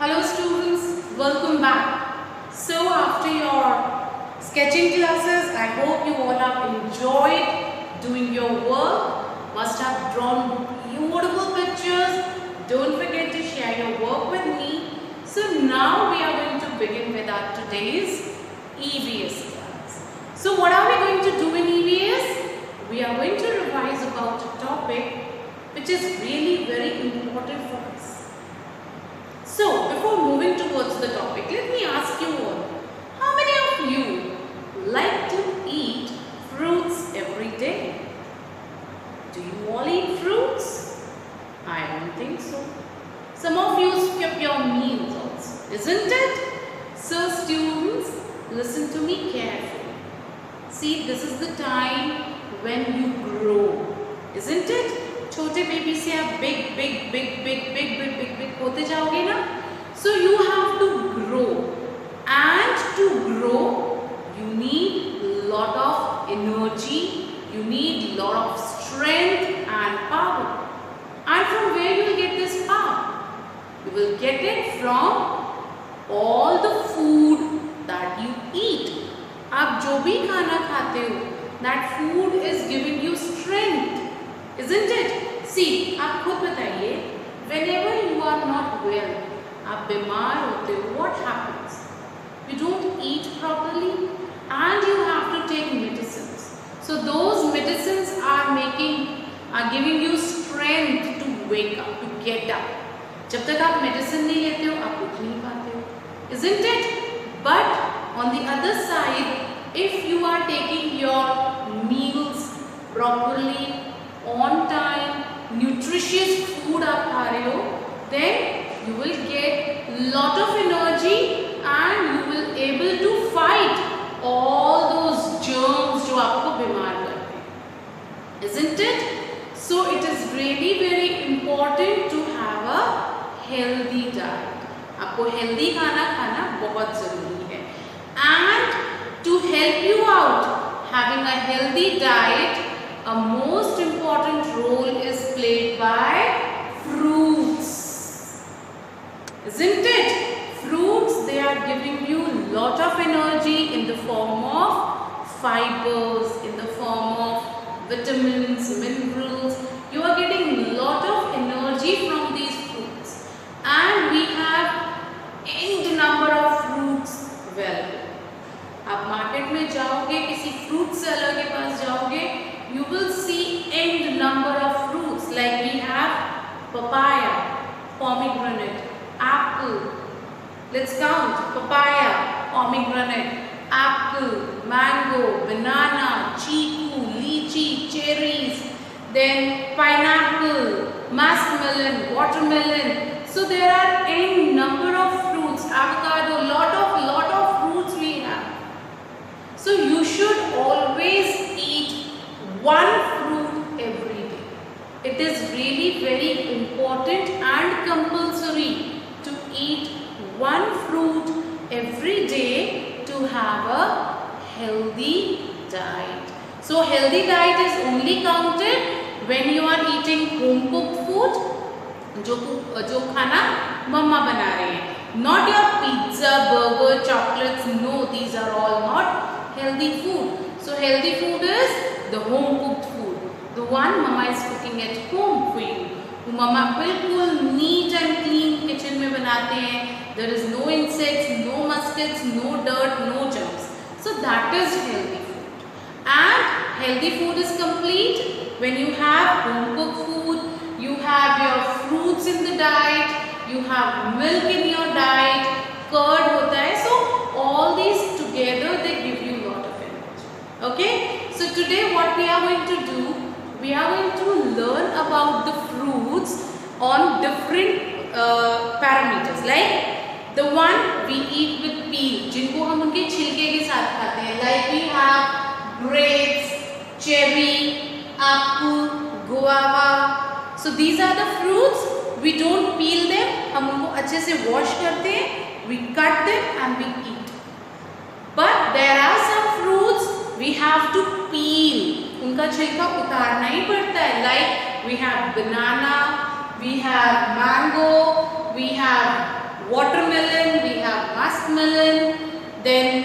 Hello students, welcome back. So after your sketching classes, I hope you all have enjoyed doing your work. Must have drawn beautiful pictures. Don't forget to share your work with me. So now we are going to begin with our today's EVS class. So what are we going to do in EVS? We are going to revise about a topic which is really very important for us. So, before moving towards the topic, let me ask you all, how many of you like to eat fruits every day? Do you all eat fruits? I don't think so. Some of you skip your meals also, isn't it? So, students, listen to me carefully. See, this is the time when you grow, isn't it? छोटे baby से आप big होते जाओगे ना. So you have to grow, and to grow you need lot of energy, you need lot of strength and power. And from where you will get this power? You will get it from all the food that you eat. आप जो भी खाना खाते हो, that food is giving you strength. Isn't it? See, आप खुद बताइए, whenever you are not well, आप बीमार होते हो, what happens? You don't eat properly and you have to take medicines. So those medicines are giving you strength to wake up, to get up. जब तक आप medicine नहीं लेते हो, आप उठ नहीं पाते हो. Isn't it? But on the other side, if you are taking your meals properly, on time, nutritious food आप खा रहे हो, then you will get lot of energy and you will able to fight all those germs जो आपको बीमार करते हैं. Isn't it? So it is really very important to have a healthy diet. आपको healthy खाना खाना बहुत जरूरी है. And to help you out, having a healthy diet, a most important role is played by fruits. Isn't it? Fruits, they are giving you lot of energy in the form of fibers, in the form of vitamins, minerals. You are getting lot of energy from these fruits. And we have n number of fruits available. आप market में जाओगे, किसी fruit seller के पास जाओगे, you will see n number of fruits, like we have papaya, pomegranate, apple. Let's count: papaya, pomegranate, apple, mango, banana, chiku, lychee, cherries, then pineapple, muskmelon, watermelon. So there are n number of fruits, avocado, lot of fruits we have. So you should always eat one fruit every day. It is really very important and compulsory to eat one fruit every day to have a healthy diet. So healthy diet is only counted when you are eating home cooked food, जो खाना मम्मा बना रही है. Not your pizza, burger, chocolates. No, these are all not healthy food. So healthy food is the home cooked food, the one mama is cooking at home for you. मम्मा बिल्कुल neat and clean kitchen में बनाते हैं. There is no insects, no mosquitoes, no dirt, no germs. So that is healthy food. And healthy food is complete when you have home cooked food, you have your fruits in the diet, you have milk in your diet, curd होता है. So all these together they give you lot of energy. Okay? So today what we are going to do, we are going to learn about the fruits on different parameters, like the one we eat with peel, जिनको हम उनके छिलके के साथ खाते हैं, like we have grapes, cherry, apple, guava. So these are the fruits. We don't peel them, हम उनको अच्छे से wash करते हैं, we cut them and we eat. But there are some fruits we have to peel. उनका छिलका उतारना ही पड़ता है. Like we have banana, we have mango, we have watermelon, we have muskmelon, then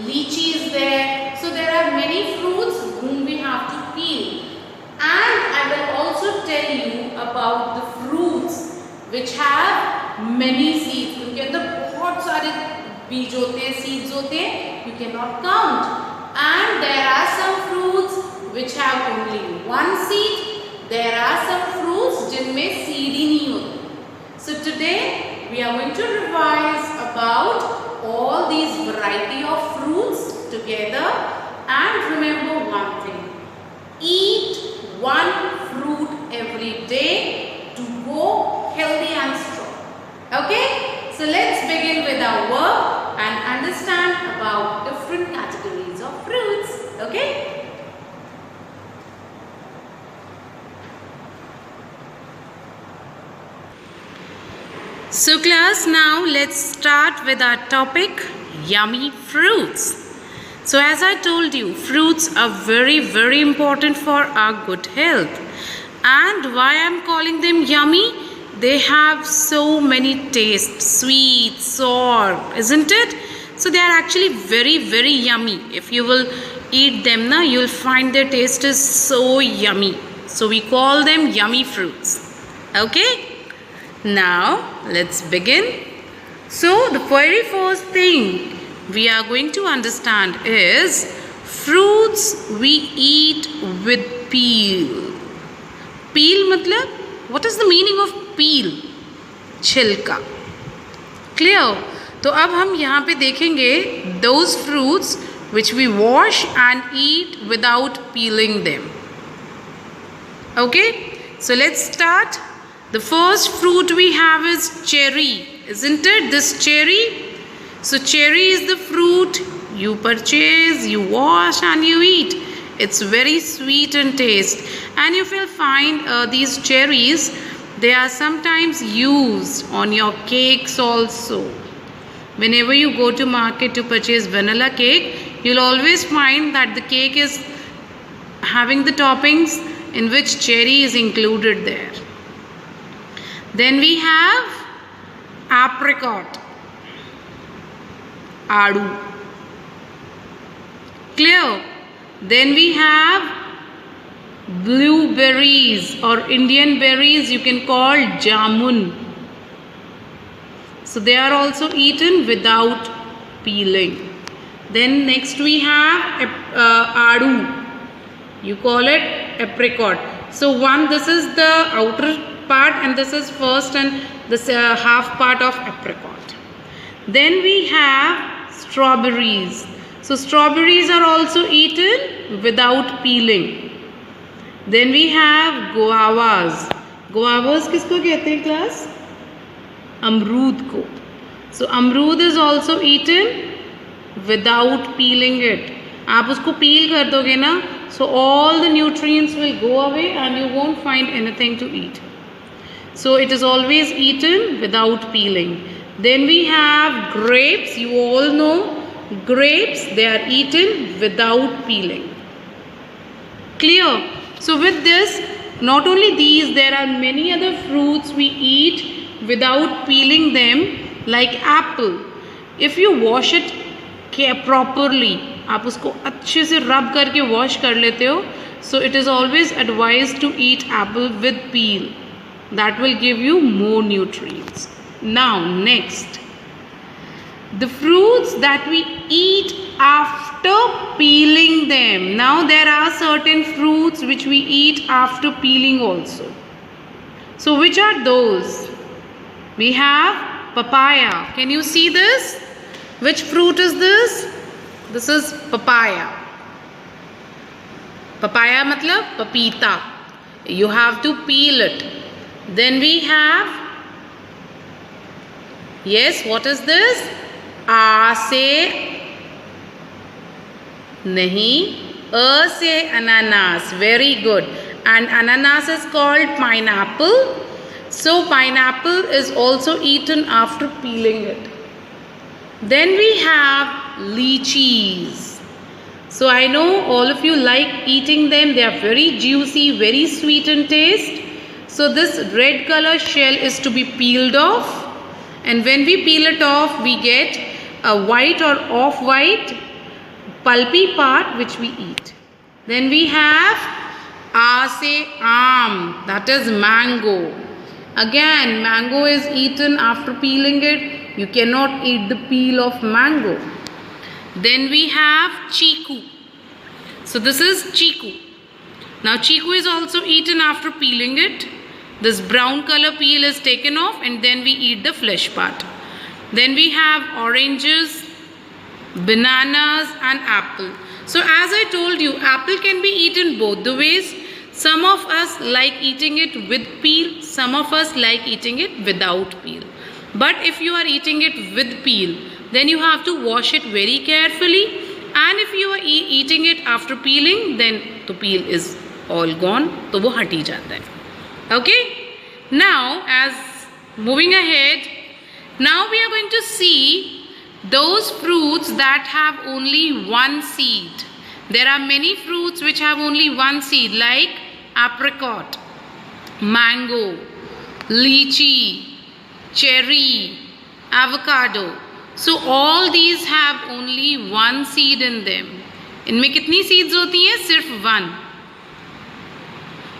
lychee is there. So there are many fruits whom we have to peel. And I will also tell you about the fruits which have many seeds. उनके अंदर बहुत सारे बीज होते हैं, seeds होते हैं, you cannot count. And there are some fruits which have only one seed. There are some fruits जिनमें seed ही नहीं होते. So today we are going to revise about all these variety of fruits together. And remember one thing: eat one fruit every day to go healthy and strong. Okay? So let's begin with our work and understand about different categories of fruits. Okay? So class, now let's start with our topic, yummy fruits. So as I told you, fruits are very, very important for our good health. And why I am calling them yummy? They have so many tastes, sweet, sour, isn't it? So they are actually very, very yummy. If you will eat them, you will find their taste is so yummy. So we call them yummy fruits. Okay? Now let's begin. So the very first thing we are going to understand is fruits we eat with peel. Peel matlab, what is the meaning of peel? छिलका. Clear? तो अब हम यहाँ पे देखेंगे those fruits which we wash and eat without peeling them. Okay? So let's start. The first fruit we have is cherry, isn't it? This cherry. So cherry is the fruit you purchase, you wash and you eat. It's very sweet in taste. And you will find these cherries, they are sometimes used on your cakes also. Whenever you go to market to purchase vanilla cake, you'll always find that the cake is having the toppings in which cherry is included there. Then we have apricot, adu. Clear? Then we have blueberries or Indian berries, you can call jamun. So they are also eaten without peeling. Then next we have adu. You call it apricot. So this is the outer part and this is first and this half part of apricot. Then we have strawberries. So strawberries are also eaten without peeling. Then we have guavas. Guavas किसको कहते हैं class? अमरूद को. So अमरूद is also eaten without peeling it. आप उसको peel कर दोगे ना, so all the nutrients will go away and you won't find anything to eat. So it is always eaten without peeling. Then we have grapes. You all know grapes, they are eaten without peeling. Clear? So with this, not only these, there are many other fruits we eat without peeling them, like apple. If you wash it properly, आप उसको अच्छे से rub करके wash कर लेते हो, so it is always advised to eat apple with peel. That will give you more nutrients. Now next, the fruits that we eat after peeling them. Now there are certain fruits which we eat after peeling also. So which are those? We have papaya. Can you see this? Which fruit is this? This is papaya. Papaya matlab papita. You have to peel it. Then we have, yes, what is this? A se nahi, a se ananas. Very good. And ananas is called pineapple. So pineapple is also eaten after peeling it. Then we have lychees. So I know all of you like eating them. They are very juicy, very sweet in taste. So this red color shell is to be peeled off and when we peel it off, we get a white or off-white pulpy part which we eat. Then we have aam, that is mango. Again, mango is eaten after peeling it. You cannot eat the peel of mango. Then we have chiku. So this is chiku. Now chiku is also eaten after peeling it. This brown color peel is taken off and then we eat the flesh part. Then we have oranges, bananas and apple. So as I told you, apple can be eaten both the ways. Some of us like eating it with peel, some of us like eating it without peel. But if you are eating it with peel, then you have to wash it very carefully. And if you are eating it after peeling, then the peel is all gone. तो वो हट ही जाता है. Okay? Now, as moving ahead, now we are going to see those fruits that have only one seed. There are many fruits which have only one seed, like apricot, mango, lychee, cherry, avocado. So all these have only one seed in them. इनमें कितनी seeds होती हैं? सिर्फ one.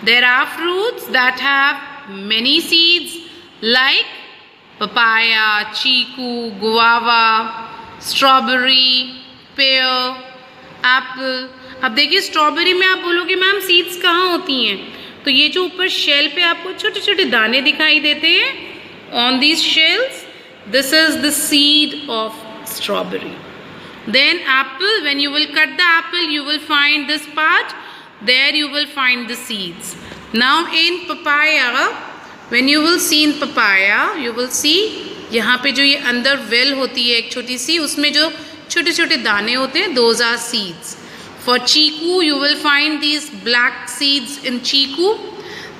There are fruits that have many seeds like papaya, chiku, guava, strawberry, pear, apple. अब देखिए strawberry में आप बोलोगे मैम सीड्स कहाँ होती हैं? तो ये जो ऊपर शेल पे आपको छोटे छोटे दाने दिखाई देते हैं, on these shells, this is the seed of strawberry. Then apple, when you will cut the apple, you will find this part. There you will find the seeds. Now in papaya, when you will see in papaya, you will see यहाँ पे जो ये अंदर well होती है एक छोटी सी, उसमें जो छोटे छोटे दाने होते हैं, those are seeds. For chiku, you will find these black seeds in chiku.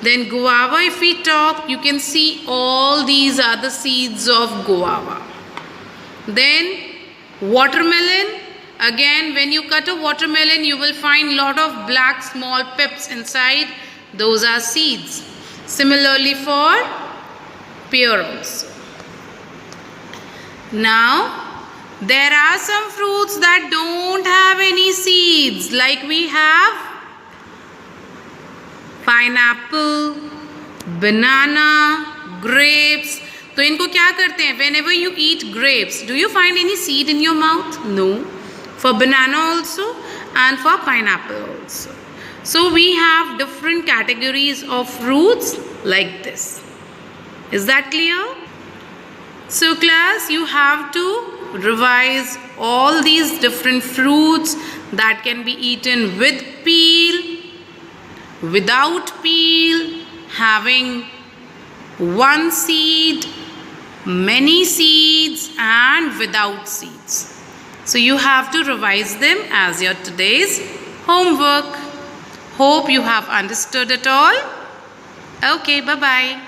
Then guava, if we talk, you can see all these are the seeds of guava. Then watermelon. Again, when you cut a watermelon, you will find lot of black small pips inside. Those are seeds. Similarly for pear also. Now, there are some fruits that don't have any seeds. Like we have pineapple, banana, grapes. तो इनको क्या करते हैं? Whenever you eat grapes, do you find any seed in your mouth? No. For banana also and for pineapple also. So we have different categories of fruits like this. Is that clear? So class, you have to revise all these different fruits that can be eaten with peel, without peel, having one seed, many seeds and without seeds. So you have to revise them as your today's homework. Hope you have understood it all. Okay, bye-bye.